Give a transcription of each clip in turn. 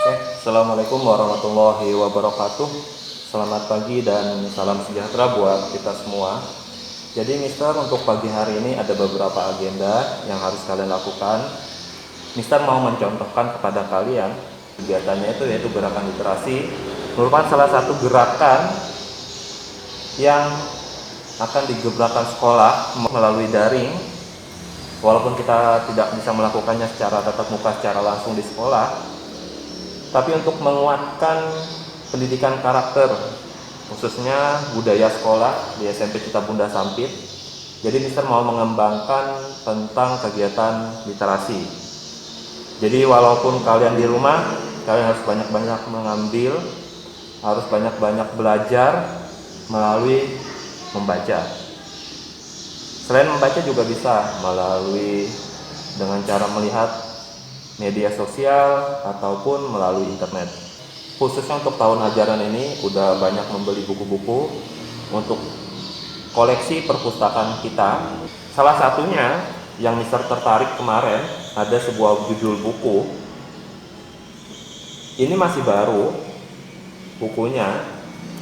Assalamualaikum warahmatullahi wabarakatuh. Selamat pagi dan salam sejahtera buat kita semua. Jadi Mister, untuk pagi hari ini ada beberapa agenda yang harus kalian lakukan. Mister mau mencontohkan kepada kalian kegiatannya itu yaitu gerakan literasi, merupakan salah satu gerakan yang akan digebrakan sekolah melalui daring. Walaupun kita tidak bisa melakukannya secara tatap muka secara langsung di sekolah, tapi untuk menguatkan pendidikan karakter, khususnya budaya sekolah di SMP Cita Bunda Sampit. Jadi Mister mau mengembangkan tentang kegiatan literasi. Jadi walaupun kalian di rumah, kalian harus banyak-banyak mengambil, harus banyak-banyak belajar melalui membaca. Selain membaca juga bisa melalui dengan cara melihat media sosial ataupun melalui internet. Khususnya untuk tahun ajaran ini udah banyak membeli buku-buku untuk koleksi perpustakaan kita. Salah satunya yang Mister tertarik kemarin, ada sebuah judul buku. Ini masih baru bukunya,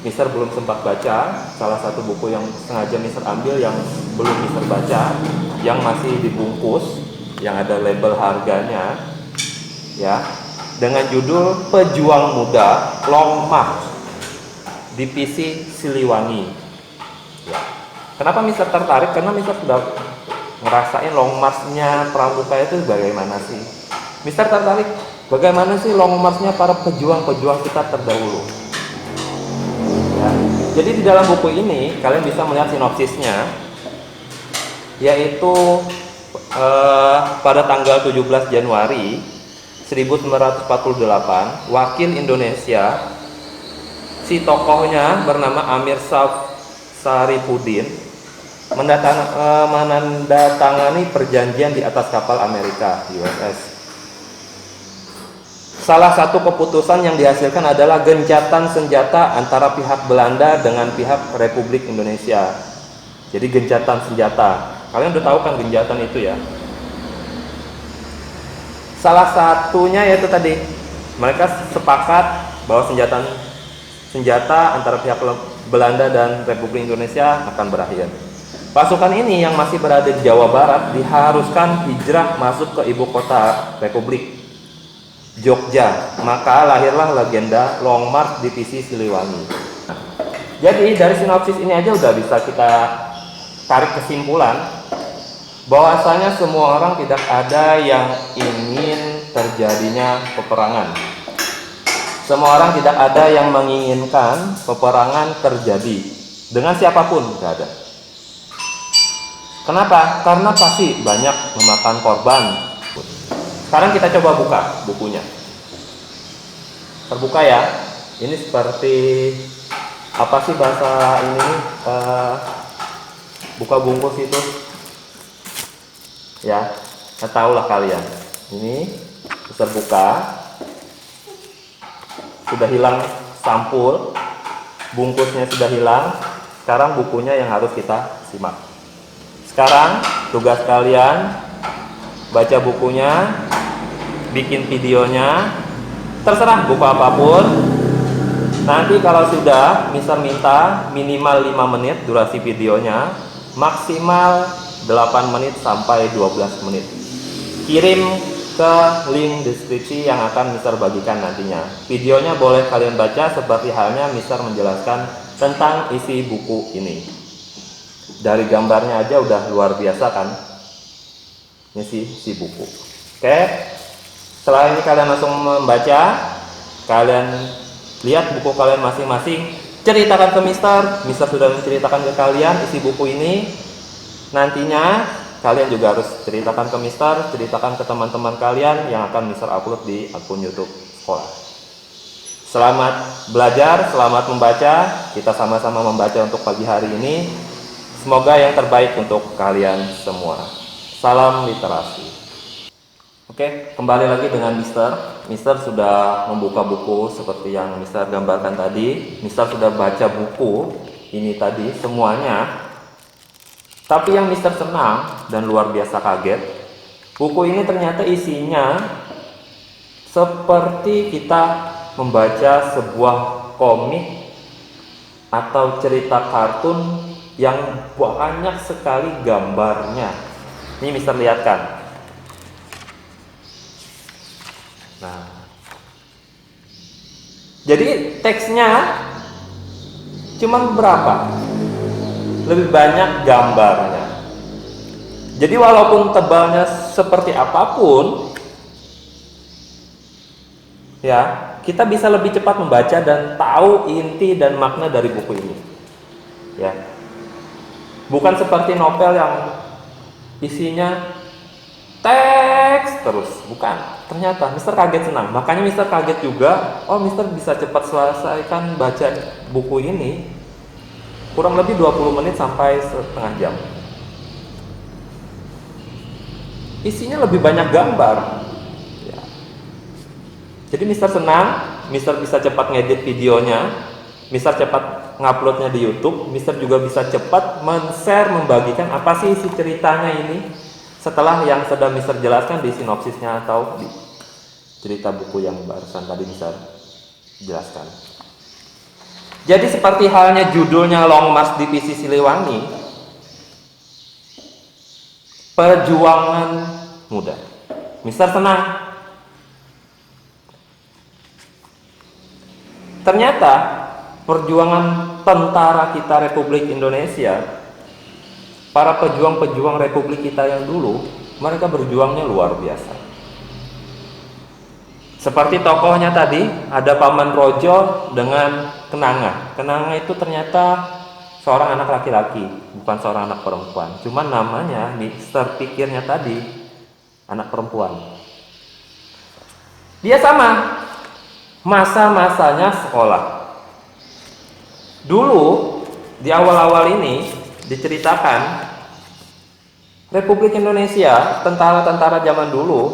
Mister belum sempat baca. Salah satu buku yang sengaja Mister ambil yang belum Mister baca, yang masih dibungkus, yang ada label harganya, ya, dengan judul Pejuang Muda Long March Divisi Siliwangi. Ya. Kenapa Mister tertarik? Karena Mister sudah ngerasain long march-nya pramuka itu bagaimana sih. Mister tertarik bagaimana sih long march-nya para pejuang-pejuang kita terdahulu. Ya. Jadi di dalam buku ini kalian bisa melihat sinopsisnya, yaitu pada tanggal 17 Januari 1948, wakil Indonesia, si tokohnya bernama Amir Saripudin, menandatangani perjanjian di atas kapal Amerika USS. Salah satu keputusan yang dihasilkan adalah gencatan senjata antara pihak Belanda dengan pihak Republik Indonesia. Jadi gencatan senjata. Kalian udah tahu kan gencatan itu ya? Salah satunya yaitu tadi, mereka sepakat bahwa senjata antara pihak Belanda dan Republik Indonesia akan berakhir. Pasukan ini yang masih berada di Jawa Barat diharuskan hijrah masuk ke ibu kota Republik, Jogja. Maka lahirlah legenda Long March Divisi Siliwangi. Jadi dari sinopsis ini aja udah bisa kita tarik kesimpulan bahwasanya semua orang tidak ada yang ingin terjadinya peperangan. Semua orang tidak ada yang menginginkan peperangan terjadi dengan siapapun, tidak ada. Kenapa? Karena pasti banyak memakan korban. Sekarang kita coba buka bukunya. Terbuka ya. Ini seperti apa sih bahasa ini? Buka bungkus itu. Ya, tahu lah kalian. Ini terbuka. Sudah hilang sampul, bungkusnya sudah hilang. Sekarang bukunya yang harus kita simak. Sekarang tugas kalian baca bukunya, bikin videonya, terserah buku apapun. Nanti kalau sudah, Mister minta minimal 5 menit durasi videonya, maksimal 8 menit sampai 12 menit. Kirim ke link deskripsi yang akan Mister bagikan nantinya. Videonya boleh kalian baca seperti halnya Mister menjelaskan tentang isi buku ini. Dari gambarnya aja udah luar biasa kan, ini si buku. Oke, setelah ini kalian langsung membaca, kalian lihat buku kalian masing-masing, ceritakan ke Mister. Mister sudah menceritakan ke kalian isi buku ini. Nantinya kalian juga harus ceritakan ke Mister, ceritakan ke teman-teman kalian yang akan Mister upload di akun YouTube sekolah. Selamat belajar, selamat membaca. Kita sama-sama membaca untuk pagi hari ini. Semoga yang terbaik untuk kalian semua. Salam literasi. Oke, kembali lagi dengan Mister. Mister sudah membuka buku seperti yang Mister gambarkan tadi. Mister sudah baca buku ini tadi semuanya. Tapi yang Mister senang dan luar biasa kaget, buku ini ternyata isinya seperti kita membaca sebuah komik atau cerita kartun yang banyak sekali gambarnya. Ini Mister lihatkan. Nah, jadi teksnya cuma berapa? Lebih banyak gambarnya. Jadi walaupun tebalnya seperti apapun, ya, kita bisa lebih cepat membaca dan tahu inti dan makna dari buku ini. Ya. Bukan seperti novel yang isinya teks terus, bukan. Ternyata Mister kaget senang. Makanya Mister kaget juga, oh Mister bisa cepat selesaikan baca buku ini kurang lebih 20 menit sampai setengah jam. Isinya lebih banyak gambar. Ya. Jadi Mister senang, Mister bisa cepat ngedit videonya, Mister cepat nguploadnya di YouTube, Mister juga bisa cepat men-share, membagikan apa sih isi ceritanya ini setelah yang sudah Mister jelaskan di sinopsisnya atau di cerita buku yang barusan tadi Mister jelaskan. Jadi seperti halnya judulnya Long March Divisi Siliwangi, perjuangan muda. Mister senang. Ternyata perjuangan tentara kita Republik Indonesia, para pejuang-pejuang Republik kita yang dulu, mereka berjuangnya luar biasa. Seperti tokohnya tadi, ada Paman Rojo dengan Kenanga. Kenanga itu ternyata seorang anak laki-laki, bukan seorang anak perempuan. Cuman namanya, Mister pikirnya tadi, anak perempuan. Dia sama, masa-masanya sekolah. Dulu di awal-awal ini diceritakan Republik Indonesia, tentara-tentara zaman dulu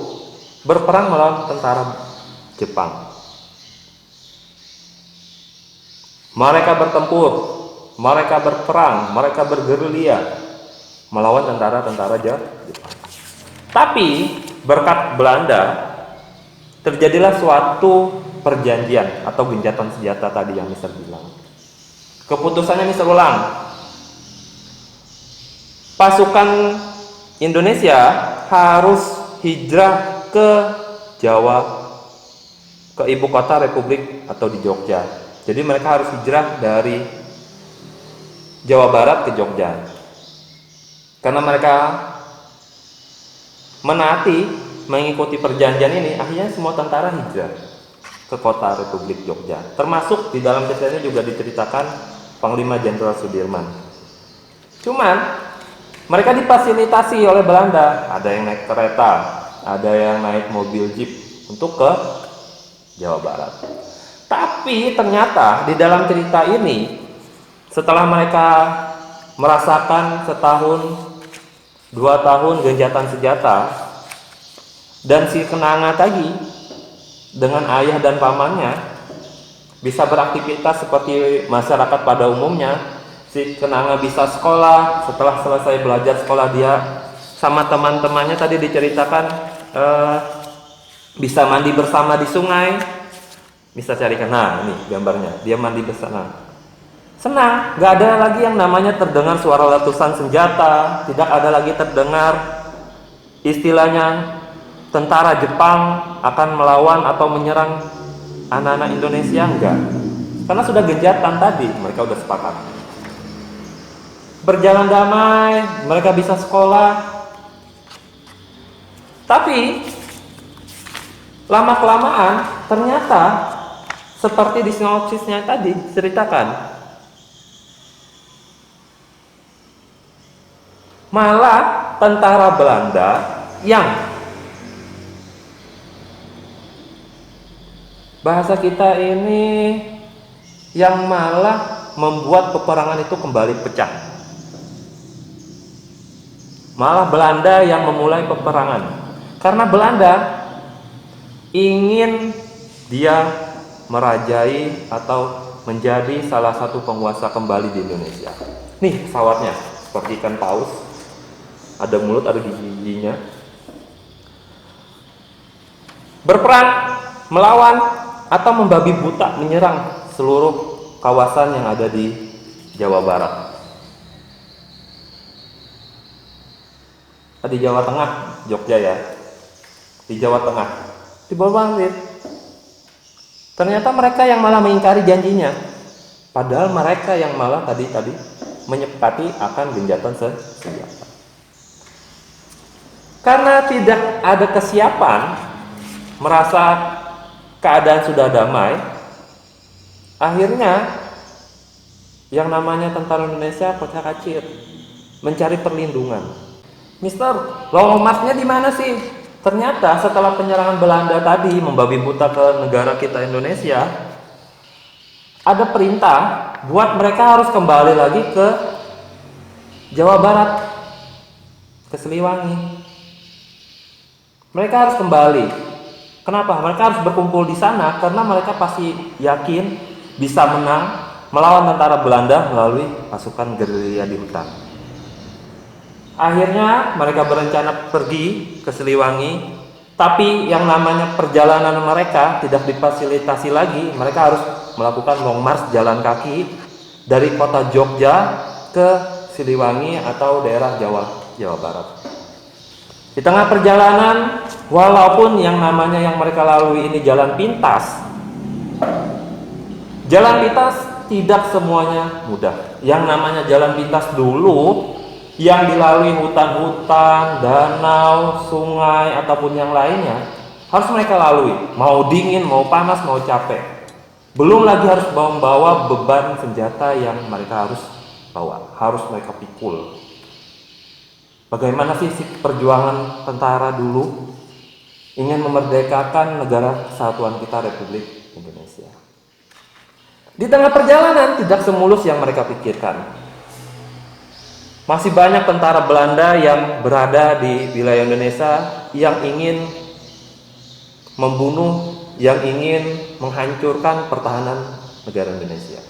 berperang melawan tentara Jepang. Mereka bertempur, mereka berperang, mereka bergerilya melawan tentara-tentara Jepang. Tapi berkat Belanda terjadilah suatu perjanjian atau gencatan senjata tadi yang Mister bilang. Keputusannya Mister ulang. Pasukan Indonesia harus hijrah ke Jawa, ke ibu kota Republik atau di Jogja. Jadi mereka harus hijrah dari Jawa Barat ke Jogja. Karena mereka menaati, mengikuti perjanjian ini, akhirnya semua tentara hijrah ke kota Republik Jogja. Termasuk di dalam cerita ini juga diceritakan Panglima Jenderal Sudirman. Cuman mereka difasilitasi oleh Belanda. Ada yang naik kereta, ada yang naik mobil jeep untuk ke Jawa Barat. Tapi ternyata di dalam cerita ini, setelah mereka merasakan setahun, 2 tahun gencatan senjata, dan si Kenanga tadi dengan ayah dan pamannya bisa beraktivitas seperti masyarakat pada umumnya. Si Kenanga bisa sekolah, setelah selesai belajar sekolah dia sama teman-temannya tadi diceritakan bisa mandi bersama di sungai. Bisa carikan, nah ini gambarnya, dia mandi bersama. Senang, gak ada lagi yang namanya terdengar suara letusan senjata, tidak ada lagi terdengar istilahnya tentara Jepang akan melawan atau menyerang anak-anak Indonesia, enggak. Karena sudah gencatan tadi, mereka udah sepakat. Berjalan damai, mereka bisa sekolah. Tapi lama-kelamaan ternyata seperti di sinopsisnya tadi ceritakan, malah tentara Belanda yang bahasa kita ini yang malah membuat peperangan itu kembali pecah. Malah Belanda yang memulai peperangan. Karena Belanda ingin dia merajai atau menjadi salah satu penguasa kembali di Indonesia. Nih pesawatnya seperti ikan paus, ada mulut, ada giginya. Berperang melawan atau membabi buta menyerang seluruh kawasan yang ada di Jawa Barat. Di Jawa Tengah, Jogja ya. Di Jawa Tengah. Di bawah Bangkit. Ternyata mereka yang malah mengingkari janjinya. Padahal mereka yang malah tadi menyepakati akan gencatan senjata. Karena tidak ada kesiapan, merasa keadaan sudah damai, akhirnya yang namanya tentara Indonesia kocar-kacir mencari perlindungan. Mister, Long March-nya di mana sih? Ternyata setelah penyerangan Belanda tadi membabi buta ke negara kita Indonesia, ada perintah buat mereka harus kembali lagi ke Jawa Barat, ke Siliwangi. Mereka harus kembali. Kenapa? Mereka harus berkumpul di sana karena mereka pasti yakin bisa menang melawan tentara Belanda melalui pasukan gerilya di hutan. Akhirnya mereka berencana pergi ke Siliwangi, tapi yang namanya perjalanan mereka tidak difasilitasi lagi. Mereka harus melakukan long march jalan kaki dari kota Jogja ke Siliwangi atau daerah Jawa Barat. Di tengah perjalanan, walaupun yang namanya yang mereka lalui ini jalan pintas tidak semuanya mudah. Yang namanya jalan pintas dulu yang dilalui hutan-hutan, danau, sungai, ataupun yang lainnya harus mereka lalui, mau dingin, mau panas, mau capek. Belum lagi harus membawa beban senjata yang mereka harus bawa, harus mereka pikul. Bagaimana sih perjuangan tentara dulu ingin memerdekakan negara kesatuan kita, Republik Indonesia. Di tengah perjalanan tidak semulus yang mereka pikirkan. Masih banyak tentara Belanda yang berada di wilayah Indonesia yang ingin membunuh, yang ingin menghancurkan pertahanan negara Indonesia.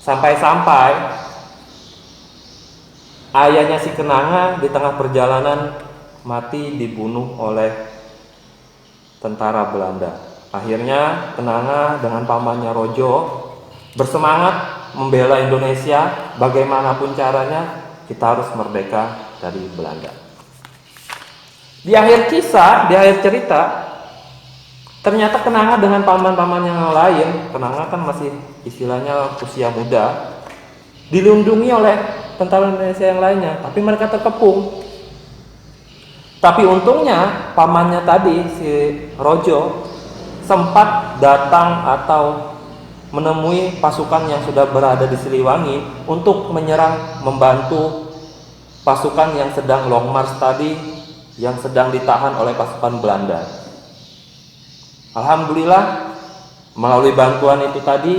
Sampai-sampai ayahnya si Kenanga di tengah perjalanan mati dibunuh oleh tentara Belanda. Akhirnya Kenanga dengan pamannya Rojo bersemangat membela Indonesia, bagaimanapun caranya kita harus merdeka dari Belanda. Di akhir kisah, di akhir cerita, ternyata Kenanga dengan paman-paman yang lain, Kenanga kan masih istilahnya usia muda, dilindungi oleh tentara Indonesia yang lainnya, tapi mereka terkepung. Tapi untungnya pamannya tadi si Rojo sempat datang atau menemui pasukan yang sudah berada di Siliwangi untuk menyerang, membantu pasukan yang sedang long march tadi, yang sedang ditahan oleh pasukan Belanda. Alhamdulillah melalui bantuan itu tadi,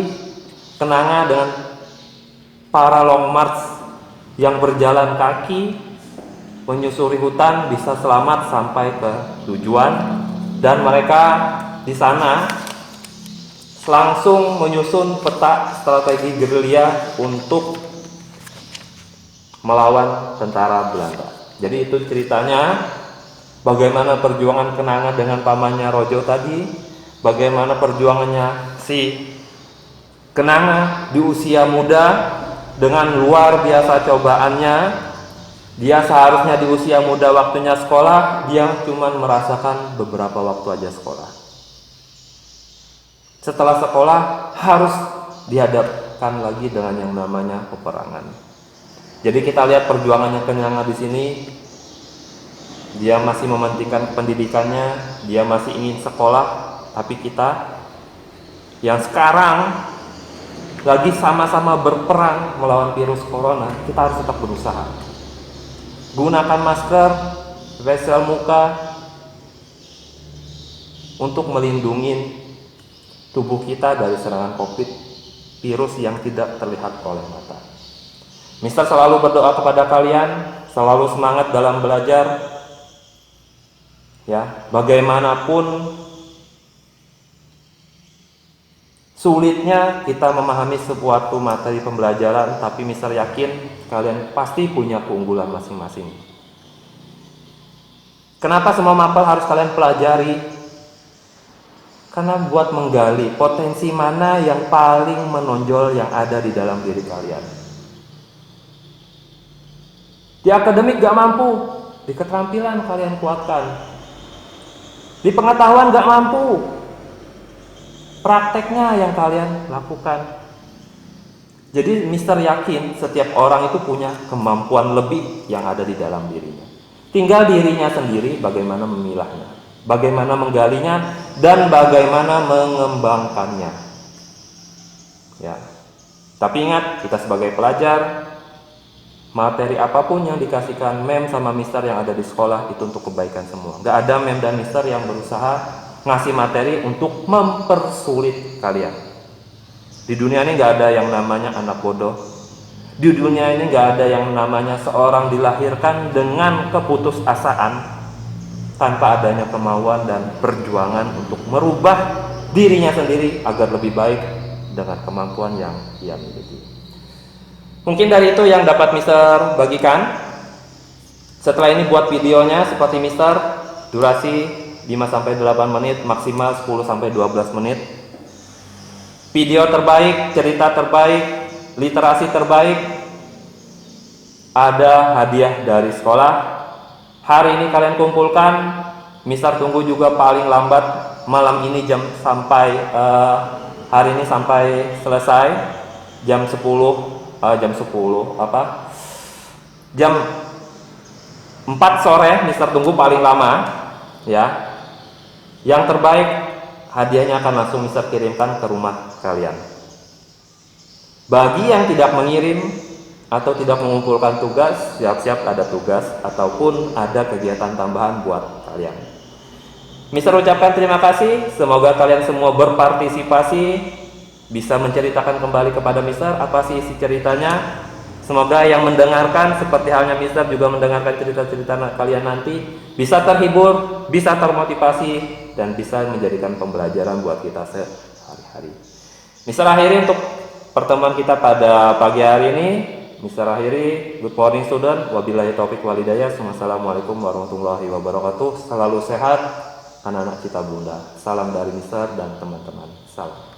Kenanga dengan para long march yang berjalan kaki menyusuri hutan bisa selamat sampai ke tujuan, dan mereka di sana langsung menyusun peta strategi gerilya untuk melawan tentara Belanda. Jadi itu ceritanya bagaimana perjuangan Kenanga dengan pamannya Rojo tadi, bagaimana perjuangannya si Kenanga di usia muda dengan luar biasa cobaannya. Dia seharusnya di usia muda waktunya sekolah, dia cuma merasakan beberapa waktu aja sekolah. Setelah sekolah harus dihadapkan lagi dengan yang namanya peperangan. Jadi kita lihat perjuangannya Kenanga di sini. Dia masih mementingkan pendidikannya, dia masih ingin sekolah, tapi kita yang sekarang lagi sama-sama berperang melawan virus corona, kita harus tetap berusaha. Gunakan masker, facial muka untuk melindungi tubuh kita dari serangan COVID, virus yang tidak terlihat oleh mata. Mister selalu berdoa kepada kalian, selalu semangat dalam belajar. Ya, bagaimanapun sulitnya kita memahami sebuah materi pembelajaran, tapi Mister yakin kalian pasti punya keunggulan masing-masing. Kenapa semua mapel harus kalian pelajari? Karena buat menggali potensi mana yang paling menonjol yang ada di dalam diri kalian. Di akademik gak mampu, di keterampilan kalian kuatkan. Di pengetahuan gak mampu, prakteknya yang kalian lakukan. Jadi Mister yakin setiap orang itu punya kemampuan lebih yang ada di dalam dirinya. Tinggal dirinya sendiri bagaimana memilahnya, bagaimana menggalinya, dan bagaimana mengembangkannya. Ya. Tapi ingat, kita sebagai pelajar, materi apapun yang dikasihkan mem sama mister yang ada di sekolah itu untuk kebaikan semua. Gak ada mem dan mister yang berusaha ngasih materi untuk mempersulit kalian. Di dunia ini gak ada yang namanya anak bodoh. Di dunia ini gak ada yang namanya seorang dilahirkan dengan keputusasaan tanpa adanya kemauan dan perjuangan untuk merubah dirinya sendiri agar lebih baik dengan kemampuan yang ia miliki. Mungkin dari itu yang dapat Mister bagikan. Setelah ini buat videonya seperti Mister, durasi 5-8 menit, maksimal 10-12 menit. Video terbaik, cerita terbaik, literasi terbaik, ada hadiah dari sekolah. Hari ini kalian kumpulkan, Mister tunggu juga paling lambat malam ini hari ini sampai selesai jam 10 jam 4 sore Mister tunggu paling lama ya. Yang terbaik hadiahnya akan langsung Mister kirimkan ke rumah kalian. Bagi yang tidak mengirim atau tidak mengumpulkan tugas, siap-siap ada tugas ataupun ada kegiatan tambahan buat kalian. Mister ucapkan terima kasih, semoga kalian semua berpartisipasi, bisa menceritakan kembali kepada Mister apa sih isi ceritanya. Semoga yang mendengarkan seperti halnya Mister juga mendengarkan cerita-cerita kalian nanti bisa terhibur, bisa termotivasi, dan bisa menjadikan pembelajaran buat kita sehari-hari. Mister akhiri untuk pertemuan kita pada pagi hari ini. Mister akhiri, good morning student, wabillahi taufik walhidayah. Assalamualaikum warahmatullahi wabarakatuh. Selalu sehat anak-anak kita bunda. Salam dari Mister dan teman-teman. Salam.